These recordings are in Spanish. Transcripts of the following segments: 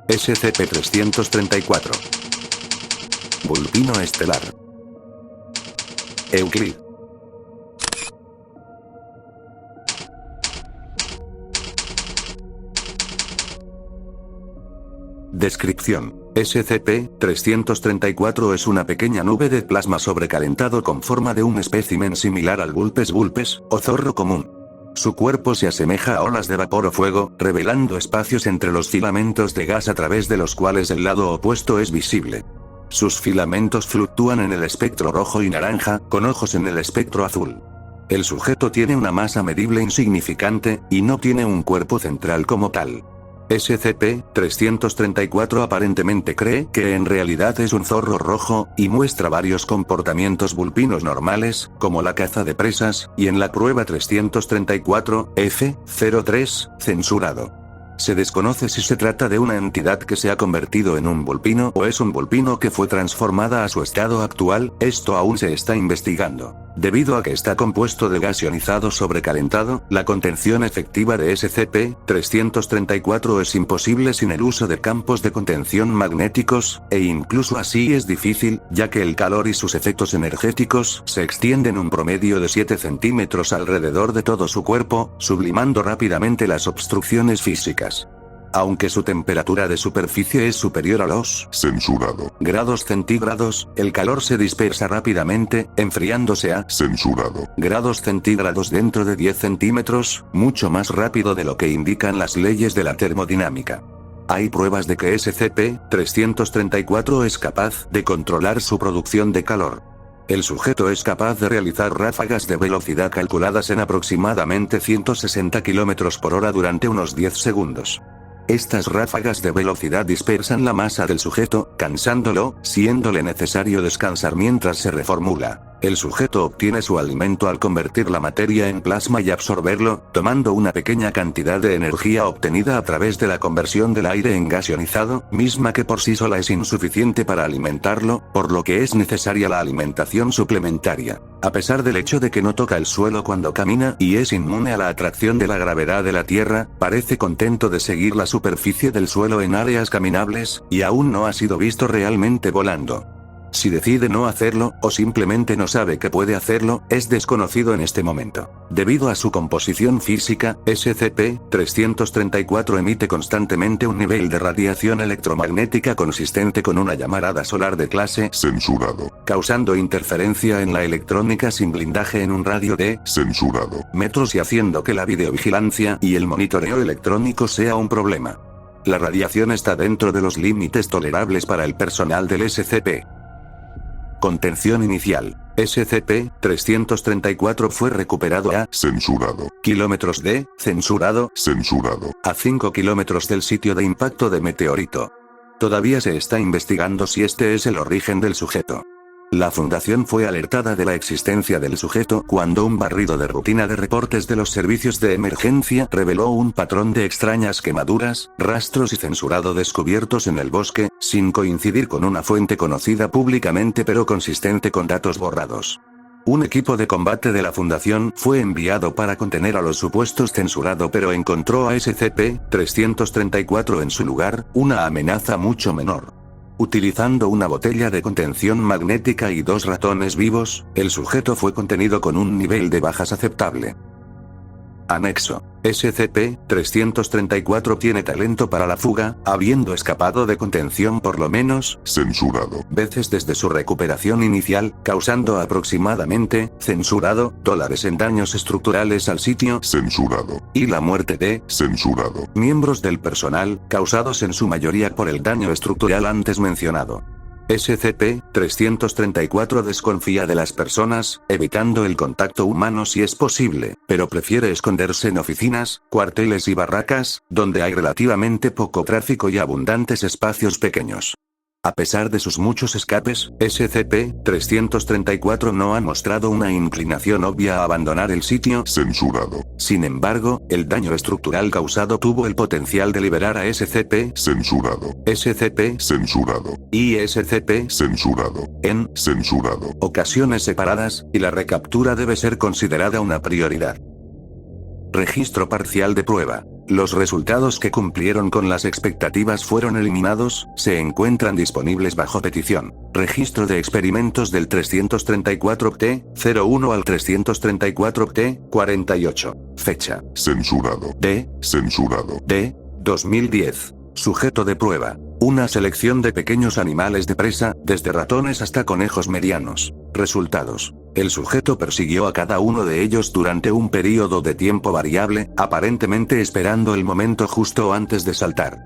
SCP-334. Vulpino estelar. Euclid. Descripción. SCP-334 es una pequeña nube de plasma sobrecalentado con forma de un espécimen similar al Vulpes vulpes, o zorro común. Su cuerpo se asemeja a olas de vapor o fuego, revelando espacios entre los filamentos de gas a través de los cuales el lado opuesto es visible. Sus filamentos fluctúan en el espectro rojo y naranja, con ojos en el espectro azul. El sujeto tiene una masa medible insignificante, y no tiene un cuerpo central como tal. SCP-334 aparentemente cree que en realidad es un zorro rojo, y muestra varios comportamientos vulpinos normales, como la caza de presas, y en la prueba 334-F-03, censurado. Se desconoce si se trata de una entidad que se ha convertido en un vulpino o es un vulpino que fue transformada a su estado actual, esto aún se está investigando. Debido a que está compuesto de gas ionizado sobrecalentado, la contención efectiva de SCP-334 es imposible sin el uso de campos de contención magnéticos, e incluso así es difícil, ya que el calor y sus efectos energéticos se extienden un promedio de 7 centímetros alrededor de todo su cuerpo, sublimando rápidamente las obstrucciones físicas. Aunque su temperatura de superficie es superior a los censurado grados centígrados, el calor se dispersa rápidamente, enfriándose a censurado grados centígrados dentro de 10 centímetros, mucho más rápido de lo que indican las leyes de la termodinámica. Hay pruebas de que SCP-334 es capaz de controlar su producción de calor. El sujeto es capaz de realizar ráfagas de velocidad calculadas en aproximadamente 160 km por hora durante unos 10 segundos. Estas ráfagas de velocidad dispersan la masa del sujeto, cansándolo, siéndole necesario descansar mientras se reformula. El sujeto obtiene su alimento al convertir la materia en plasma y absorberlo, tomando una pequeña cantidad de energía obtenida a través de la conversión del aire en gas ionizado, misma que por sí sola es insuficiente para alimentarlo, por lo que es necesaria la alimentación suplementaria. A pesar del hecho de que no toca el suelo cuando camina y es inmune a la atracción de la gravedad de la Tierra, parece contento de seguir la superficie del suelo en áreas caminables, y aún no ha sido visto realmente volando. Si decide no hacerlo, o simplemente no sabe que puede hacerlo, es desconocido en este momento. Debido a su composición física, SCP-334 emite constantemente un nivel de radiación electromagnética consistente con una llamarada solar de clase censurado, causando interferencia en la electrónica sin blindaje en un radio de censurado metros y haciendo que la videovigilancia y el monitoreo electrónico sea un problema. La radiación está dentro de los límites tolerables para el personal del SCP. Contención inicial. SCP-334 fue recuperado a censurado kilómetros de censurado a 5 kilómetros del sitio de impacto de meteorito. Todavía se está investigando si este es el origen del sujeto. La Fundación fue alertada de la existencia del sujeto cuando un barrido de rutina de reportes de los servicios de emergencia reveló un patrón de extrañas quemaduras, rastros y censurado descubiertos en el bosque, sin coincidir con una fuente conocida públicamente pero consistente con datos borrados. Un equipo de combate de la Fundación fue enviado para contener a los supuestos censurado pero encontró a SCP-334 en su lugar, una amenaza mucho menor. Utilizando una botella de contención magnética y 2 ratones vivos, el sujeto fue contenido con un nivel de bajas aceptable. Anexo. SCP-334 tiene talento para la fuga, habiendo escapado de contención por lo menos censurado veces desde su recuperación inicial, causando aproximadamente $, en daños estructurales al sitio censurado y la muerte de censurado miembros del personal, causados en su mayoría por el daño estructural antes mencionado. SCP-334 desconfía de las personas, evitando el contacto humano si es posible, pero prefiere esconderse en oficinas, cuarteles y barracas, donde hay relativamente poco tráfico y abundantes espacios pequeños. A pesar de sus muchos escapes, SCP-334 no ha mostrado una inclinación obvia a abandonar el sitio censurado. Sin embargo, el daño estructural causado tuvo el potencial de liberar a SCP censurado censurado y SCP censurado en censurado ocasiones separadas, y la recaptura debe ser considerada una prioridad. Registro parcial de prueba. Los resultados que cumplieron con las expectativas fueron eliminados, se encuentran disponibles bajo petición. Registro de experimentos del 334-T01 al 334-T48. Fecha. Censurado. D. Censurado. D. 2010. Sujeto de prueba. Una selección de pequeños animales de presa, desde ratones hasta conejos medianos. Resultados. El sujeto persiguió a cada uno de ellos durante un período de tiempo variable, aparentemente esperando el momento justo antes de saltar.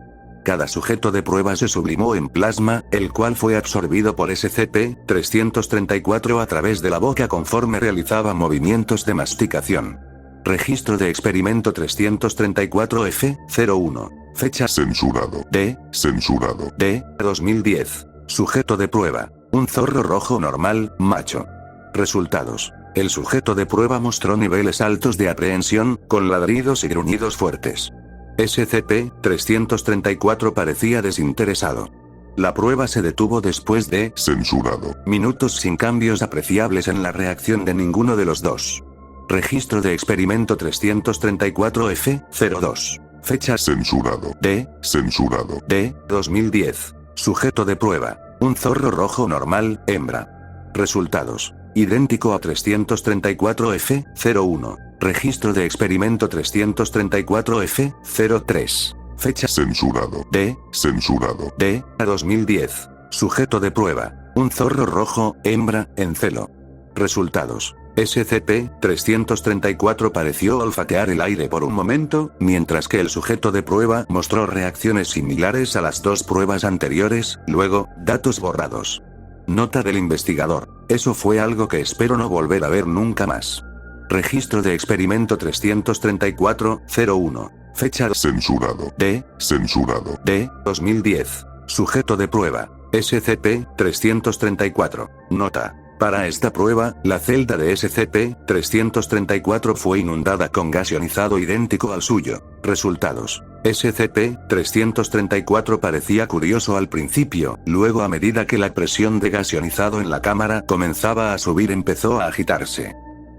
Cada sujeto de prueba se sublimó en plasma, el cual fue absorbido por SCP-334 a través de la boca conforme realizaba movimientos de masticación. Registro de experimento 334-F01. Fecha. Censurado. D. Censurado. D. 2010. Sujeto de prueba. Un zorro rojo normal, macho. Resultados. El sujeto de prueba mostró niveles altos de aprehensión, con ladridos y gruñidos fuertes. SCP-334 parecía desinteresado. La prueba se detuvo después de Censurado. minutos sin cambios apreciables en la reacción de ninguno de los dos. Registro de experimento 334-F02. Fecha. Censurado. D. Censurado. D. 2010. Sujeto de prueba. Un zorro rojo normal, hembra. Resultados. Idéntico a 334-F01. Registro de experimento 334-F03. Fecha. Censurado. D. Censurado. D. 2010. Sujeto de prueba. Un zorro rojo, hembra, en celo. Resultados. SCP-334 pareció olfatear el aire por un momento, mientras que el sujeto de prueba mostró reacciones similares a las dos pruebas anteriores. Luego, datos borrados. Nota del investigador. Eso fue algo que espero no volver a ver nunca más. Registro de experimento 334-01. Fecha. Censurado. D. Censurado. D. 2010. Sujeto de prueba. SCP-334. Nota. Para esta prueba, la celda de SCP-334 fue inundada con gas ionizado idéntico al suyo. Resultados. SCP-334 parecía curioso al principio, luego a medida que la presión de gas ionizado en la cámara comenzaba a subir empezó a agitarse.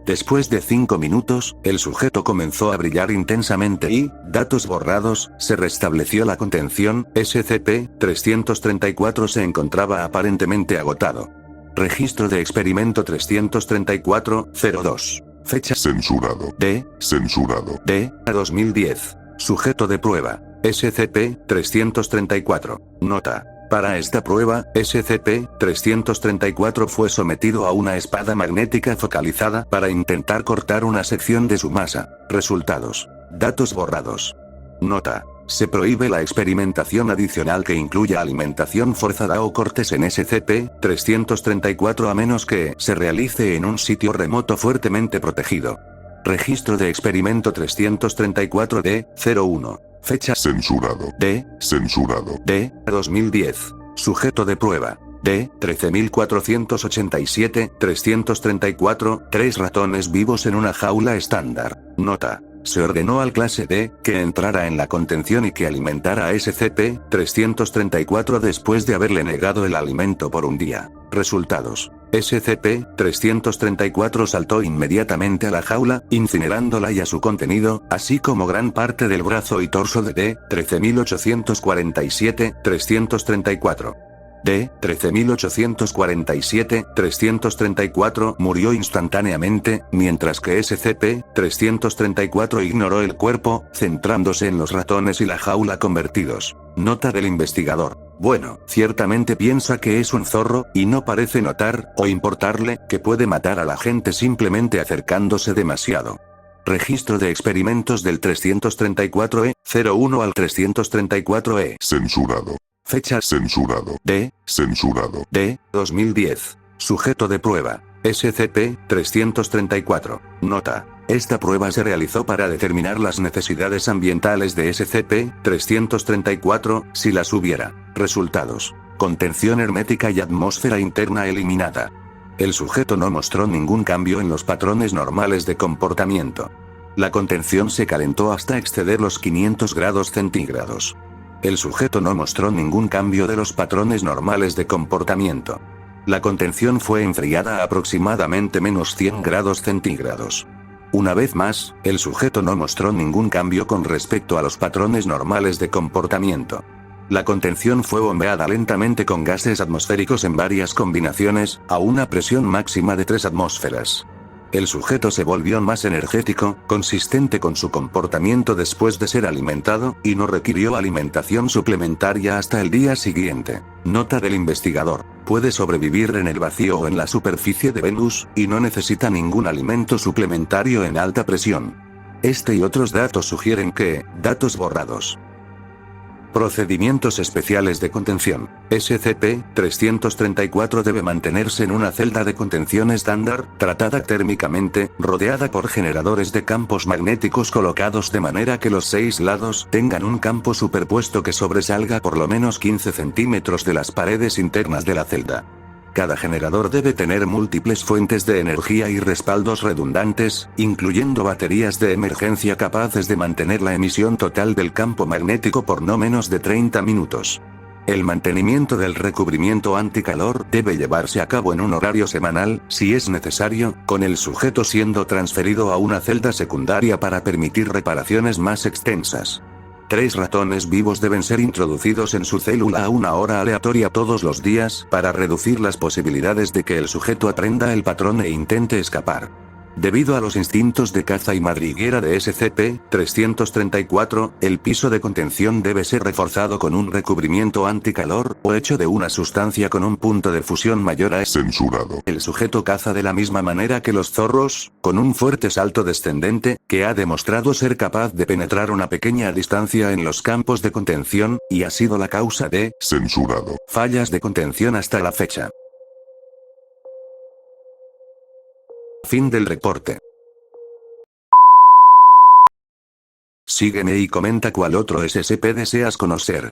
Después de 5 minutos, el sujeto comenzó a brillar intensamente y, datos borrados, se restableció la contención. SCP-334 se encontraba aparentemente agotado. Registro de experimento 334-02. Fecha. Censurado. D. Censurado. D. 2010. Sujeto de prueba. SCP-334. Nota. Para esta prueba, SCP-334 fue sometido a una espada magnética focalizada para intentar cortar una sección de su masa. Resultados. Datos borrados. Nota. Se prohíbe la experimentación adicional que incluya alimentación forzada o cortes en SCP-334 a menos que se realice en un sitio remoto fuertemente protegido. Registro de experimento 334-D01. Fecha. Censurado. D. Censurado. D. 2010. Sujeto de prueba. D. 13487, 334, 3 ratones vivos en una jaula estándar. Nota. Se ordenó al clase D que entrara en la contención y que alimentara a SCP-334 después de haberle negado el alimento por un día. Resultados. SCP-334 saltó inmediatamente a la jaula, incinerándola y a su contenido, así como gran parte del brazo y torso de D-13847, 334. D-13847, 334 murió instantáneamente, mientras que SCP-334 ignoró el cuerpo, centrándose en los ratones y la jaula convertidos. Nota del investigador. Bueno, ciertamente piensa que es un zorro, y no parece notar, o importarle, que puede matar a la gente simplemente acercándose demasiado. Registro de experimentos del 334-E01 al 334-E. Censurado. Fecha. Censurado. D. Censurado. D. 2010. Sujeto de prueba. SCP-334. Nota. Esta prueba se realizó para determinar las necesidades ambientales de SCP-334, si las hubiera. Resultados. Contención hermética y atmósfera interna eliminada. El sujeto no mostró ningún cambio en los patrones normales de comportamiento. La contención se calentó hasta exceder los 500 grados centígrados. El sujeto no mostró ningún cambio de los patrones normales de comportamiento. La contención fue enfriada a aproximadamente -100 grados centígrados. Una vez más, el sujeto no mostró ningún cambio con respecto a los patrones normales de comportamiento. La contención fue bombeada lentamente con gases atmosféricos en varias combinaciones, a una presión máxima de 3 atmósferas. El sujeto se volvió más energético, consistente con su comportamiento después de ser alimentado, y no requirió alimentación suplementaria hasta el día siguiente. Nota del investigador: puede sobrevivir en el vacío o en la superficie de Venus, y no necesita ningún alimento suplementario en alta presión. Este y otros datos sugieren que, datos borrados. Procedimientos especiales de contención. SCP-334 debe mantenerse en una celda de contención estándar, tratada térmicamente, rodeada por generadores de campos magnéticos colocados de manera que los 6 lados tengan un campo superpuesto que sobresalga por lo menos 15 centímetros de las paredes internas de la celda. Cada generador debe tener múltiples fuentes de energía y respaldos redundantes, incluyendo baterías de emergencia capaces de mantener la emisión total del campo magnético por no menos de 30 minutos. El mantenimiento del recubrimiento anticalor debe llevarse a cabo en un horario semanal, si es necesario, con el sujeto siendo transferido a una celda secundaria para permitir reparaciones más extensas. 3 ratones vivos deben ser introducidos en su célula a una hora aleatoria todos los días, para reducir las posibilidades de que el sujeto aprenda el patrón e intente escapar. Debido a los instintos de caza y madriguera de SCP-334, el piso de contención debe ser reforzado con un recubrimiento anticalor, o hecho de una sustancia con un punto de fusión mayor a Censurado. El sujeto caza de la misma manera que los zorros, con un fuerte salto descendente, que ha demostrado ser capaz de penetrar una pequeña distancia en los campos de contención, y ha sido la causa de Censurado. fallas de contención hasta la fecha. Fin del reporte. Sígueme y comenta cuál otro SCP deseas conocer.